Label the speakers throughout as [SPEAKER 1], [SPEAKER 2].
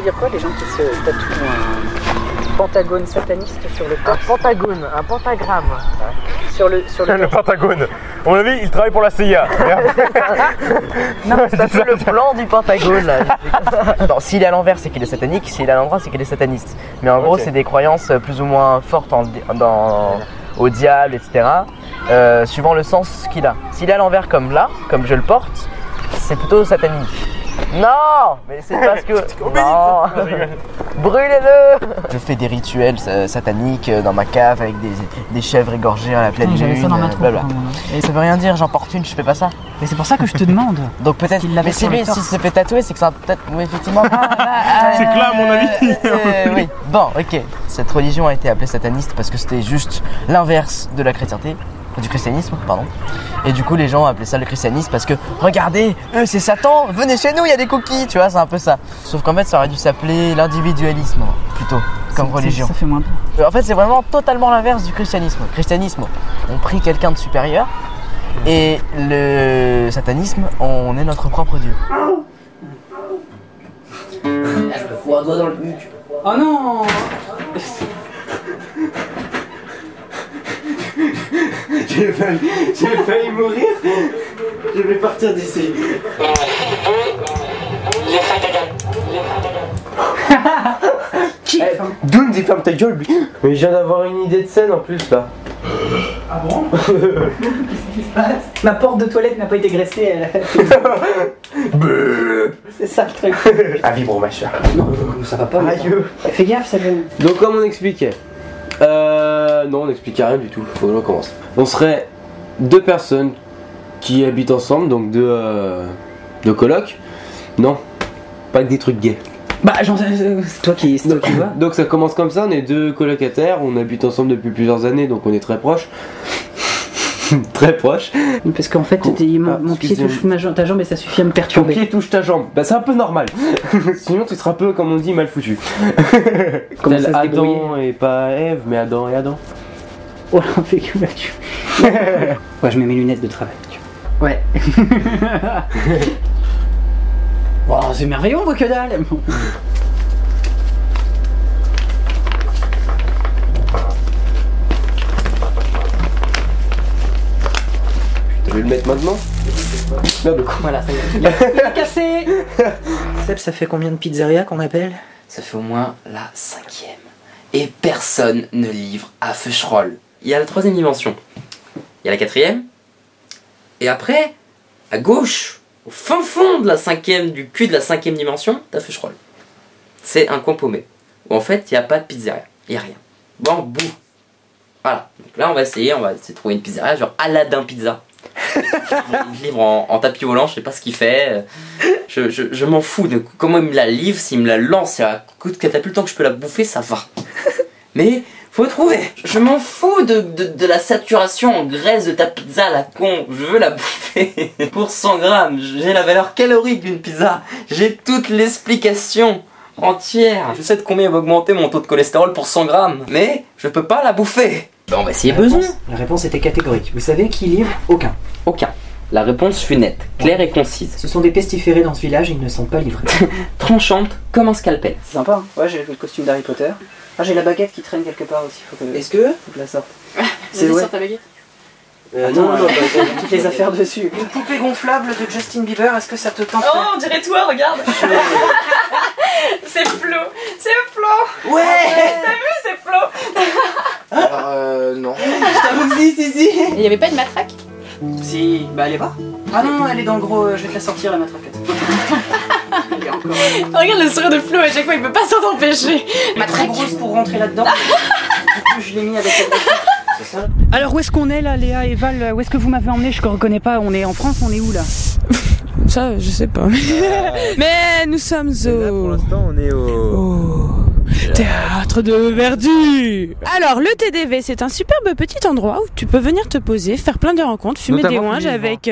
[SPEAKER 1] veut dire quoi les gens qui se tatouent un pentagone sataniste sur le torse?
[SPEAKER 2] Un pentagone, un pentagramme.
[SPEAKER 1] Sur le
[SPEAKER 3] Le Pentagone. À mon avis, il travaille pour la CIA.
[SPEAKER 2] Non, c'est un peu le plan du Pentagone là. Non, s'il est à l'envers, c'est qu'il est satanique. S'il est à l'endroit, c'est qu'il est sataniste. Mais en gros, c'est des croyances plus ou moins fortes au diable, etc. Suivant le sens qu'il a. S'il est à l'envers comme là, comme je le porte, c'est plutôt satanique. Non, mais c'est parce que... Non. Brûlez-le. Je fais des rituels sataniques dans ma cave avec des chèvres égorgées à la pleine lune.
[SPEAKER 1] J'avais ça dans ma troupe.
[SPEAKER 2] Et ça veut rien dire, j'en porte une, je fais pas ça.
[SPEAKER 1] Mais c'est pour ça que je te demande.
[SPEAKER 2] Donc peut-être... Mais si lui, s'il se fait tatouer, c'est que ça peut-être... Oui, effectivement.
[SPEAKER 3] C'est que là, à mon avis.
[SPEAKER 2] Oui. Bon, ok. Cette religion a été appelée sataniste parce que c'était juste l'inverse de la chrétienté. Du christianisme, pardon. Et du coup, les gens appelaient ça le christianisme parce que, regardez, c'est Satan, venez chez nous, il y a des cookies, tu vois, c'est un peu ça. Sauf qu'en fait, ça aurait dû s'appeler l'individualisme, plutôt, comme religion.
[SPEAKER 1] Ça fait moins peur.
[SPEAKER 2] En fait, c'est vraiment totalement l'inverse du christianisme. Le christianisme, on prie quelqu'un de supérieur, et le satanisme, on est notre propre Dieu.
[SPEAKER 4] Là, je me fous un doigt dans le buc.
[SPEAKER 1] Oh non.
[SPEAKER 4] J'ai failli mourir. Je vais partir d'ici. Doom dit ferme ta gueule lui. Mais je viens d'avoir une idée de scène en plus là.
[SPEAKER 1] Ah bon? Qu'est-ce qui se passe? Ma porte de toilette n'a pas été graissée. C'est ça le truc.
[SPEAKER 4] Ah vibre machin. Non, ça va pas.
[SPEAKER 1] Aïe. Fais gaffe, ça vient.
[SPEAKER 4] Donc comme on expliquait. Non, on n'expliquait rien du tout. Faut que je recommence. On serait deux personnes qui habitent ensemble, donc deux colocs. Non, pas que des trucs gays.
[SPEAKER 1] Bah, c'est toi qui vois.
[SPEAKER 4] Donc ça commence comme ça, on est deux colocataires, on habite ensemble depuis plusieurs années, donc on est très proches. Très proches.
[SPEAKER 1] Parce qu'en fait, mon pied touche ta jambe et ça suffit à me
[SPEAKER 4] Ton
[SPEAKER 1] perturber.
[SPEAKER 4] pied touche ta jambe, bah c'est un peu normal. Sinon tu seras un peu, comme on dit, mal foutu.
[SPEAKER 1] Comment ça se
[SPEAKER 4] Adam et pas Ève, mais Adam et Adam.
[SPEAKER 1] Oh là, fait que tu... Ouais, je mets mes lunettes de travail. Ouais. Oh, c'est merveilleux, on voit que dalle.
[SPEAKER 4] Tu veux le mettre maintenant? Merde, quoi.
[SPEAKER 1] Voilà, ça y est. Il a cassé. Seb, ça fait combien de pizzerias qu'on appelle?
[SPEAKER 5] Ça fait au moins la 5e. Et personne ne livre à Feucherolles. Il y a la 3e dimension. Il y a la 4e. Et après, à gauche, au fin fond de la 5e, du cul de la 5e dimension, t'as Feucherolles. C'est un coin paumé. Où en fait, il n'y a pas de pizzeria. Il n'y a rien. Bon, bout. Voilà. Donc là, on va essayer de trouver une pizzeria, genre Aladdin Pizza. Il livre en tapis volant, je sais pas ce qu'il fait. Je m'en fous de comment il me la livre, s'il me la lance et à coup de catapulte, tant que je peux la bouffer, ça va. Mais faut trouver. Je m'en fous de la saturation en graisse de ta pizza, la con. Je veux la bouffer. Pour 100 grammes, j'ai la valeur calorique d'une pizza. J'ai toute l'explication entière. Je sais de combien va augmenter mon taux de cholestérol pour 100 grammes. Mais je peux pas la bouffer. Bah on va essayer besoin.
[SPEAKER 1] La réponse était catégorique. Vous savez qui livre? Aucun.
[SPEAKER 5] Aucun. La réponse fut nette, claire et concise.
[SPEAKER 1] Ce sont des pestiférés dans ce village, ils ne sont pas livrés.
[SPEAKER 5] Tranchante comme un scalpel.
[SPEAKER 1] C'est sympa, hein. Ouais, j'ai le costume d'Harry Potter. Ah, j'ai la baguette qui traîne quelque part aussi.
[SPEAKER 4] Est-ce que
[SPEAKER 1] Faut que la sorte.
[SPEAKER 6] C'est
[SPEAKER 1] ouais.
[SPEAKER 6] sur ta baguette.
[SPEAKER 1] Non, toutes les affaires dessus. Une poupée gonflable de Justin Bieber, est-ce que ça te tente?
[SPEAKER 6] Oh, on dirait toi, regarde. C'est Flo. C'est Flo.
[SPEAKER 1] Ouais.
[SPEAKER 6] T'as vu, c'est Flo.
[SPEAKER 4] Alors, non.
[SPEAKER 1] Je t'avoue que si.
[SPEAKER 6] Il y avait pas une matraque?
[SPEAKER 1] Si, bah elle est pas. Ah non, elle est dans le gros, je vais te la sortir la matraquette. Elle est encore...
[SPEAKER 6] Regarde le sourire de Flo, à chaque fois il peut pas s'en empêcher.
[SPEAKER 1] Matraque grosse pour rentrer là-dedans. Du coup, je l'ai mis avec elle. C'est ça. Alors où est-ce qu'on est là, Léa et Val? Où est-ce que vous m'avez emmené? Je ne reconnais pas. On est en France, on est où là?
[SPEAKER 6] Ça, je sais pas. Mais nous sommes
[SPEAKER 3] Là, pour l'instant, on est au
[SPEAKER 6] Théâtre de Verdu. Alors, le TDV, c'est un superbe petit endroit où tu peux venir te poser, faire plein de rencontres, fumer des ouinges avec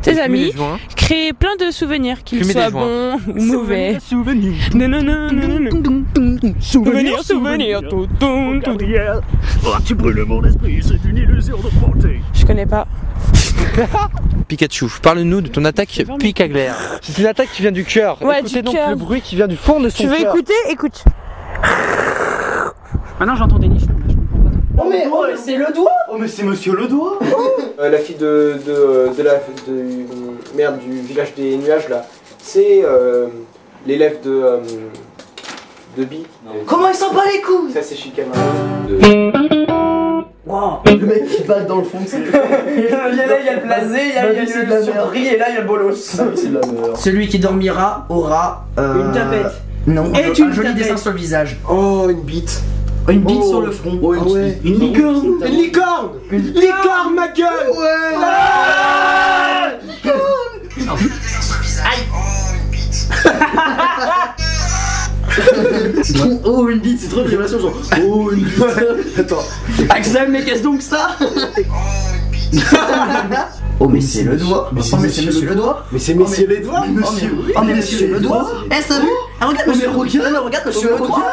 [SPEAKER 6] tes amis, créer plein de souvenirs, qu'ils soient bons ou mauvais.
[SPEAKER 3] Souvenirs.
[SPEAKER 6] Non. Souvenir, souvenir, tout.
[SPEAKER 7] Tu brûles mon esprit, c'est une illusion de beauté.
[SPEAKER 6] Je connais pas.
[SPEAKER 8] Pikachu, parle-nous de ton attaque Picaglaire.
[SPEAKER 9] C'est une attaque qui vient du cœur.
[SPEAKER 6] Ouais,
[SPEAKER 9] Écoutez
[SPEAKER 6] du
[SPEAKER 9] donc
[SPEAKER 6] cœur.
[SPEAKER 9] le bruit qui vient du fond de son
[SPEAKER 6] Tu veux
[SPEAKER 9] cœur.
[SPEAKER 6] écouter? Écoute.
[SPEAKER 1] Maintenant j'entends des nichons, là, je comprends pas.
[SPEAKER 2] Oh mais c'est le doigt.
[SPEAKER 3] Oh mais c'est monsieur le doigt.
[SPEAKER 4] La fille du village des nuages là, c'est l'élève de Bi.
[SPEAKER 2] Comment il s'en bat les couilles?
[SPEAKER 4] Ça c'est Shikama.
[SPEAKER 2] Wow. Le mec qui balle dans le fond, c'est... il y a le blasé, il y a le surpris et là il y a le bolos. C'est de la merde. Celui qui dormira aura...
[SPEAKER 1] Une tapette.
[SPEAKER 2] Non,
[SPEAKER 1] Et
[SPEAKER 2] un
[SPEAKER 1] une
[SPEAKER 2] joli
[SPEAKER 1] tapette.
[SPEAKER 2] dessin sur le visage.
[SPEAKER 3] Oh une bite.
[SPEAKER 2] Une bite sur le front.
[SPEAKER 3] Oh, une licorne. Une licorne. Une licorne ma gueule. Ouais.
[SPEAKER 2] Oh une bite, c'est trop bien genre. Oh une bite. Attends.
[SPEAKER 1] Axel, mais qu'est-ce donc ça?
[SPEAKER 2] Oh mais c'est le doigt. Oh mais c'est monsieur le doigt.
[SPEAKER 3] Mais c'est messieurs les doigts.
[SPEAKER 2] Oh mais monsieur le doigt. Eh ça vu? Regarde monsieur le doigt. Regarde monsieur le doigt.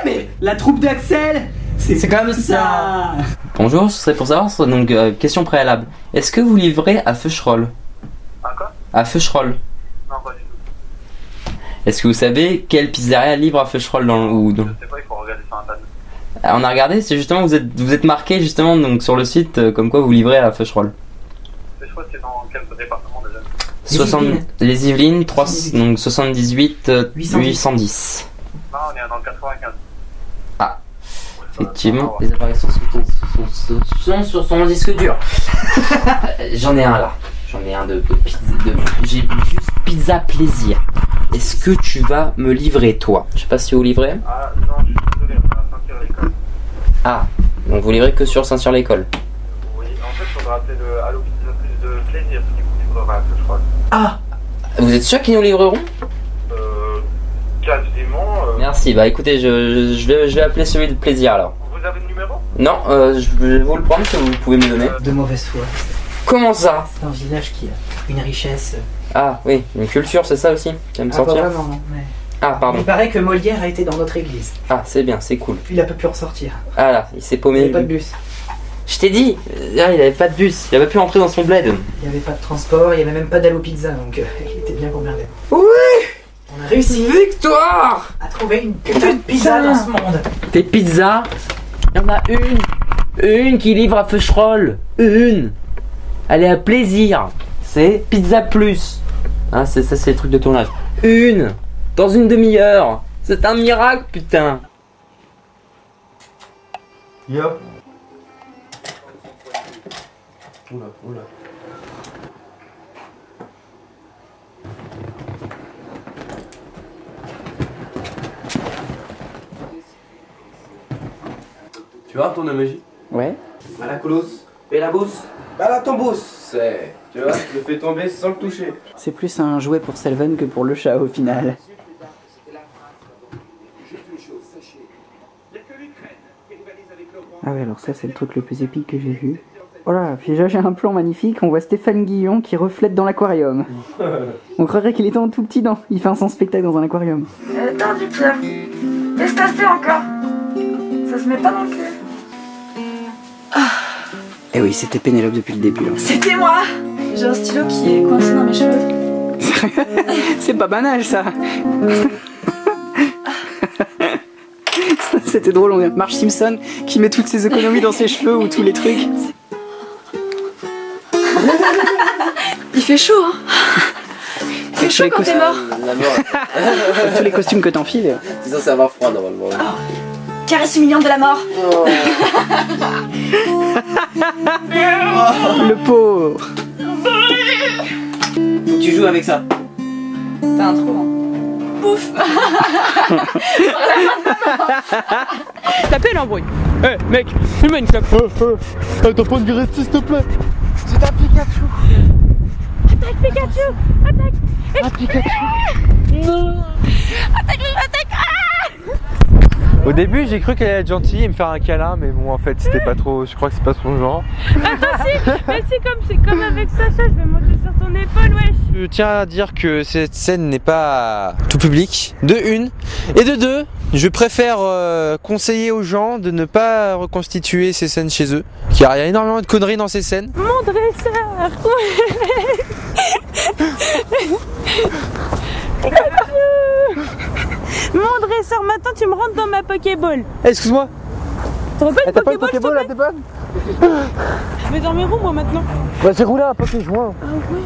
[SPEAKER 1] Mais la troupe d'Axel, c'est comme ça.
[SPEAKER 5] Bonjour, ce serait pour savoir, donc question préalable. Est-ce que vous livrez à Feucherolles?
[SPEAKER 7] À quoi?
[SPEAKER 5] À Feucherolles.
[SPEAKER 7] Non, pas du tout.
[SPEAKER 5] Est-ce que vous savez quelle pizzeria livre à Feucherolles ou non?
[SPEAKER 7] Je sais pas, il faut regarder sur internet.
[SPEAKER 5] On a regardé, c'est justement vous êtes marqué justement donc sur le site comme quoi vous livrez à Feucherolles.
[SPEAKER 7] Je crois que c'est dans quel département déjà?
[SPEAKER 5] 60 les Yvelines, donc 78 810.
[SPEAKER 7] Non, on est dans le 95.
[SPEAKER 5] Ah, effectivement, les apparitions sont sur son disque dur. J'en ai un là. J'en ai un de pizza. J'ai juste pizza plaisir. Est-ce que tu vas me livrer toi? Je sais pas si vous livrez.
[SPEAKER 7] Ah non, je suis désolé, on va sortir l'école.
[SPEAKER 5] Ah, donc vous livrez que sur Saint-Cyr-l'École.
[SPEAKER 7] Oui, en fait, il faudra appeler le Allo Pizza plus de plaisir, du coup, tu faudras appeler, je crois.
[SPEAKER 5] Ah, vous êtes sûr qu'ils nous livreront?
[SPEAKER 7] Quasiment.
[SPEAKER 5] Merci, bah écoutez, je vais appeler celui de plaisir alors.
[SPEAKER 7] Vous avez le numéro?
[SPEAKER 5] Non, je vais vous le prendre que vous pouvez me donner.
[SPEAKER 2] De mauvaise foi.
[SPEAKER 5] Comment ça?
[SPEAKER 2] C'est un village qui a une richesse.
[SPEAKER 5] Ah oui, une culture, c'est ça aussi? Tu vas me
[SPEAKER 2] Pas
[SPEAKER 5] sortir?
[SPEAKER 2] vraiment, non. Mais...
[SPEAKER 5] Ah, pardon.
[SPEAKER 2] Il paraît que Molière a été dans notre église.
[SPEAKER 5] Ah, c'est bien, c'est cool.
[SPEAKER 2] Puis il a pas pu ressortir.
[SPEAKER 5] Ah là, il s'est
[SPEAKER 2] Il n'y
[SPEAKER 5] paumé.
[SPEAKER 2] avait pas de bus.
[SPEAKER 5] Je t'ai dit, là, il avait pas de bus, il avait pu rentrer dans son bled.
[SPEAKER 2] Il n'y avait pas de transport, il n'y avait même pas d'Allo Pizza, donc il était bien emmerdé.
[SPEAKER 5] Oui!
[SPEAKER 2] On a réussi
[SPEAKER 5] Victoire!
[SPEAKER 2] à trouver une putain de pizza dans ce monde.
[SPEAKER 5] Tes pizzas, il y en a une qui livre à Feucherolles, une. Elle est à plaisir, c'est Pizza Plus. Hein, ça c'est les trucs de tournage. Une, dans une demi-heure, c'est un miracle putain.
[SPEAKER 3] Yo.
[SPEAKER 4] Oula, oula. Tu vois, tourne de magie.
[SPEAKER 1] Ouais.
[SPEAKER 4] À la colosse. Et la bosse. Bah la tambousse. C'est. Tu vois, je le fais tomber sans le toucher.
[SPEAKER 1] C'est plus un jouet pour Selven que pour le chat au final. Ah ouais, alors ça c'est le truc le plus épique que j'ai vu. Voilà, puis là j'ai un plan magnifique, on voit Stéphane Guillon qui reflète dans l'aquarium. On croirait qu'il était en tout petit dent, il fait un son spectacle dans un aquarium.
[SPEAKER 10] Attends du Pierre, laisse tasser encore. Ça se met pas dans le cul.
[SPEAKER 1] Eh oui, c'était Pénélope depuis le début. Hein.
[SPEAKER 10] C'était moi. J'ai un stylo qui est coincé dans mes cheveux.
[SPEAKER 1] C'est pas banal ça. C'était drôle, on dirait Marge Simpson qui met toutes ses économies dans ses cheveux ou tous les trucs.
[SPEAKER 10] Il fait chaud, hein. Il fait chaud quand t'es mort.
[SPEAKER 4] La mort.
[SPEAKER 1] Tous les costumes que t'enfiles.
[SPEAKER 4] C'est censé avoir froid normalement.
[SPEAKER 10] Caresse humiliante de la mort.
[SPEAKER 1] Le pauvre.
[SPEAKER 5] Tu joues avec ça.
[SPEAKER 10] T'as un trou, hein. Pouf.
[SPEAKER 6] Tapez l'embrouille. Eh mec, fais-moi une claque.
[SPEAKER 9] T'as pas de gratis s'il te plaît.
[SPEAKER 2] C'est un Pikachu.
[SPEAKER 6] Attaque Pikachu. Attaque.
[SPEAKER 9] Ah Pikachu.
[SPEAKER 6] Non. Attaque.
[SPEAKER 9] Au début j'ai cru qu'elle allait être gentille et me faire un câlin, mais bon en fait c'était pas trop, je crois que c'est pas son genre.
[SPEAKER 6] Attends si, mais c'est comme avec Sacha, je vais monter sur ton épaule, wesh.
[SPEAKER 9] Je tiens à dire que cette scène n'est pas tout public, de une, et de deux,
[SPEAKER 8] Je préfère conseiller aux gens de ne pas reconstituer ces scènes chez eux, car il y a énormément de conneries dans ces scènes.
[SPEAKER 6] Mon dresseur. Mon dresseur, maintenant tu me rentres dans ma Pokéball.
[SPEAKER 8] Excuse-moi.
[SPEAKER 6] T'aurais pas une
[SPEAKER 8] T'as pas une
[SPEAKER 6] Pokéball,
[SPEAKER 8] Pokéball à tes bonnes?
[SPEAKER 6] Je vais dormir où moi maintenant?
[SPEAKER 8] Bah j'ai roulé un Pokéjoint.
[SPEAKER 6] Ah ouais.